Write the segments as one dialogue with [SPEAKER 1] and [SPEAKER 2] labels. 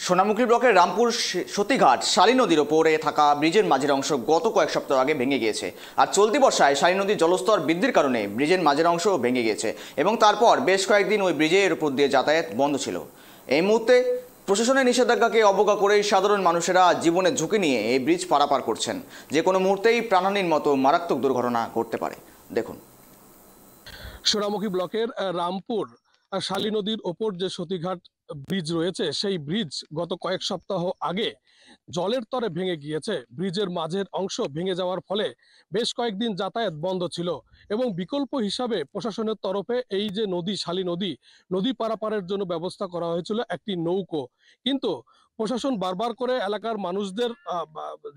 [SPEAKER 1] সোনামুখী ব্লকের রামপুর সতীঘাট শালী নদীর ওপরে থাকা ব্রিজের মাঝের অংশ গত কয়েক সপ্তাহ আগে ভেঙে গিয়েছে। আর চলতি বর্ষায় শালী নদীর জলস্তর বৃদ্ধির কারণে ব্রিজের মাঝের অংশ ভেঙে গিয়েছে এবং তারপর বেশ কয়েকদিন ওই ব্রিজের উপর দিয়ে যাতায়াত বন্ধ ছিল। এই মুহূর্তে প্রশাসনের নিষেধাজ্ঞাকে অবজ্ঞা করেই সাধারণ মানুষেরা জীবনের ঝুঁকি নিয়ে এই ব্রিজ পারাপার করছেন। যে কোনো মুহূর্তেই প্রাণহানির মতো মারাত্মক দুর্ঘটনা ঘটতে পারে। দেখুন,
[SPEAKER 2] সোনামুখী ব্লকের রামপুর শালী নদীর ওপর যে সতীঘাট ব্রিজ রয়েছে, সেই ব্রিজ গত কয়েক সপ্তাহ আগে জলের তরে ভেঙে গিয়েছে। ব্রিজের মাঝের অংশ ভেঙে যাওয়ার ফলে বেশ কয়েকদিন যাতায়াত বন্ধ ছিল এবং বিকল্প হিসাবে প্রশাসনের তরফে এই যে নদী শালী নদী পারাপারের জন্য ব্যবস্থা করা হয়েছিল একটি নৌকো। কিন্তু প্রশাসন বারবার করে এলাকার মানুষদের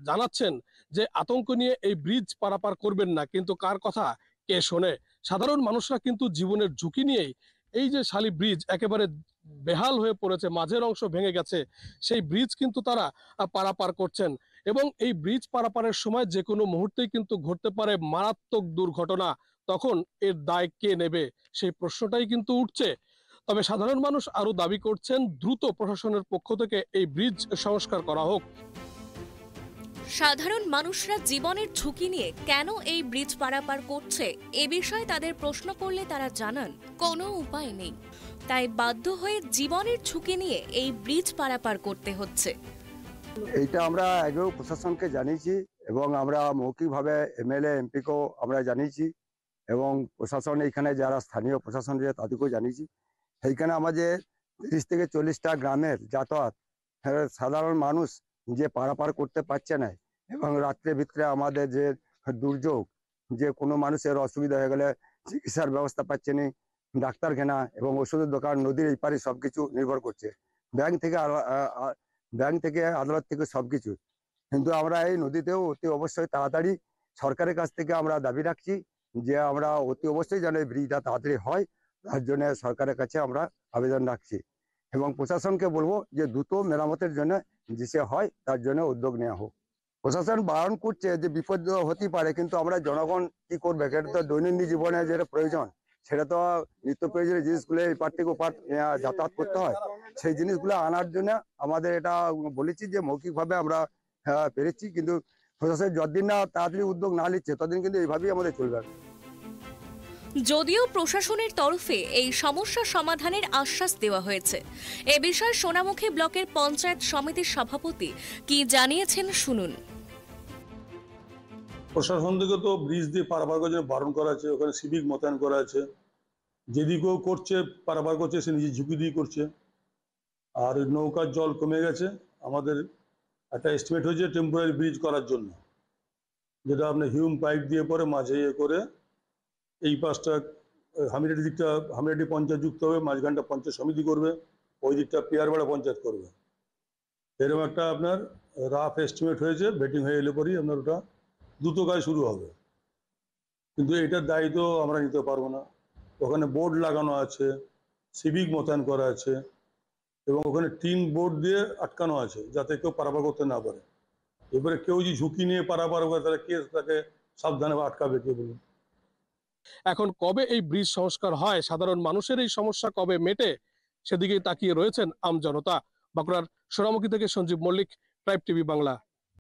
[SPEAKER 2] জানাচ্ছেন যে আতঙ্ক নিয়ে এই ব্রিজ পারাপার করবেন না, কিন্তু কার কথা কে শোনে? সাধারণ মানুষরা কিন্তু জীবনের ঝুঁকি নিয়েই এই যে শালী ব্রিজ একেবারে বেহাল হয়ে পড়েছে, মাঝের অংশ ভেঙে গেছে, সেই ব্রিজ কিন্তু তারা পারাপার করছেন এবং এই ব্রিজ পারাপারের সময় যে কোনো মুহূর্তেই কিন্তু ঘটতে পারে মারাত্মক দুর্ঘটনা। তখন এর দায় কে নেবে, সেই প্রশ্নটাই কিন্তু উঠছে। তবে সাধারণ মানুষ আরো দাবি করছেন দ্রুত প্রশাসনের পক্ষ থেকে এই ব্রিজ সংস্কার করা হোক।
[SPEAKER 3] সাধারণ মানুষরা জীবনের ঝুঁকি নিয়ে কেন এই ব্রিজ পারাপার করছে এ বিষয়ে তাদের প্রশ্ন করলে তারা জানান কোনো উপায় নেই, তাই বাধ্য হয়ে জীবনের ঝুঁকি নিয়ে এই ব্রিজ পারাপার করতে হচ্ছে।
[SPEAKER 4] এইটা আমরা আগেও প্রশাসনকে জানিয়েছি এবং আমরা মৌখিকভাবে এমএলএ এমপিকেও আমরা জানিয়েছি এবং প্রশাসন এইখানে যারা স্থানীয় প্রশাসন যে তাদেরকেও জানিয়েছি। সেইখানে আমাদের 30 থেকে 40টা গ্রামের যাতায়াত সাধারণ মানুষ যে পারাপার করতে পারছে না এবং রাত্রে ভিতরে আমাদের যে দুর্যোগ, যে কোনো মানুষের অসুবিধা হয়ে গেলে চিকিৎসার ব্যবস্থা পাচ্ছে না, ডাক্তারখানা এবং ওষুধের দোকান নদীর এই পারে সবকিছু নির্ভর করছে, ব্যাংক থেকে আদালত থেকে সবকিছু। কিন্তু আমরা এই নদীতেও অতি অবশ্যই তাড়াতাড়ি সরকারের কাছ থেকে আমরা দাবি রাখছি যে আমরা অতি অবশ্যই যেন এই ব্রিজটা তাড়াতাড়ি হয়, তার জন্য সরকারের কাছে আমরা আবেদন রাখছি এবং প্রশাসনকে বলবো যে দ্রুত মেরামতের জন্য যে হয় তার জন্য উদ্যোগ নেওয়া হোক। প্রশাসন বারণ করছে যে বিপদ হতে পারে, কিন্তু আমরা জনগণ কি করবে? এটা তো দৈনন্দিন জীবনে যেটা প্রয়োজন, সেটা তো নিত্য প্রয়োজনীয় জিনিসগুলো এপার থেকে ওপার যাতায়াত করতে হয়। সেই জিনিসগুলো আনার জন্য আমাদের এটা বলেছি যে মৌখিকভাবে আমরা পেরেছি, কিন্তু প্রশাসন যতদিন না তাড়াতাড়ি উদ্যোগ না নিচ্ছে ততদিন কিন্তু এইভাবেই আমাদের চলবে।
[SPEAKER 3] যদিও প্রশাসনের তরফে এই সমস্যা সমাধানের আশ্বাস দেওয়া হয়েছে, এ বিষয়ে সোনামুখী ব্লকের পঞ্চায়েত সমিতির সভাপতি কি জানিয়েছেন শুনুন।
[SPEAKER 5] প্রশাসন থেকে তো ব্রিজ দিয়ে পারাপার করার জন্য বারণ করা আছে, ওখানে সিভিক মোতায়েন করা আছে, যেদিকেও করছে পারাপার করছে সে নিজে ঝুঁকি দিয়ে করছে। আর নৌকার জল কমে গেছে, আমাদের একটা এস্টিমেট হয়েছে টেম্পোরারি ব্রিজ করার জন্য, যেটা আপনার হিউম পাইপ দিয়ে পরে মাঝে করে এই পাশটা হামিরাটি দিকটা হামিরাটি পঞ্চায়েত যুক্ত হবে, মাঝখানটা পঞ্চায়েত সমিতি করবে, ওই দিকটা পিয়ারবাড়া পঞ্চায়েত করবে। এরকম একটা আপনার রাফ এস্টিমেট হয়েছে, বেটিং হয়ে এলে পরেই আপনার ওটা দ্রুত কাজ শুরু হবে। কিন্তু এটার দায়িত্ব আমরা নিতে পারবো না। ওখানে বোর্ড লাগানো আছে, সিভিক মোতায়েন করা আছে এবং ওখানে টিন বোর্ড দিয়ে আটকানো আছে যাতে কেউ পারাপার করতে না পারে। এবারে কেউ যদি ঝুঁকি নিয়ে পারাপার করে তাহলে কে তাকে সাবধানে আটকাবে, কে বলুন?
[SPEAKER 2] এখন কবে এই ব্রিজ সংস্কার হয়, সাধারণ মানুষের এই সমস্যা কবে মেটে, সেদিকেই তাকিয়ে রয়েছেন আমজনতা। বাঁকুড়ার সোনামুখী থেকে সঞ্জীব মল্লিক, ট্রাইব টিভি বাংলা।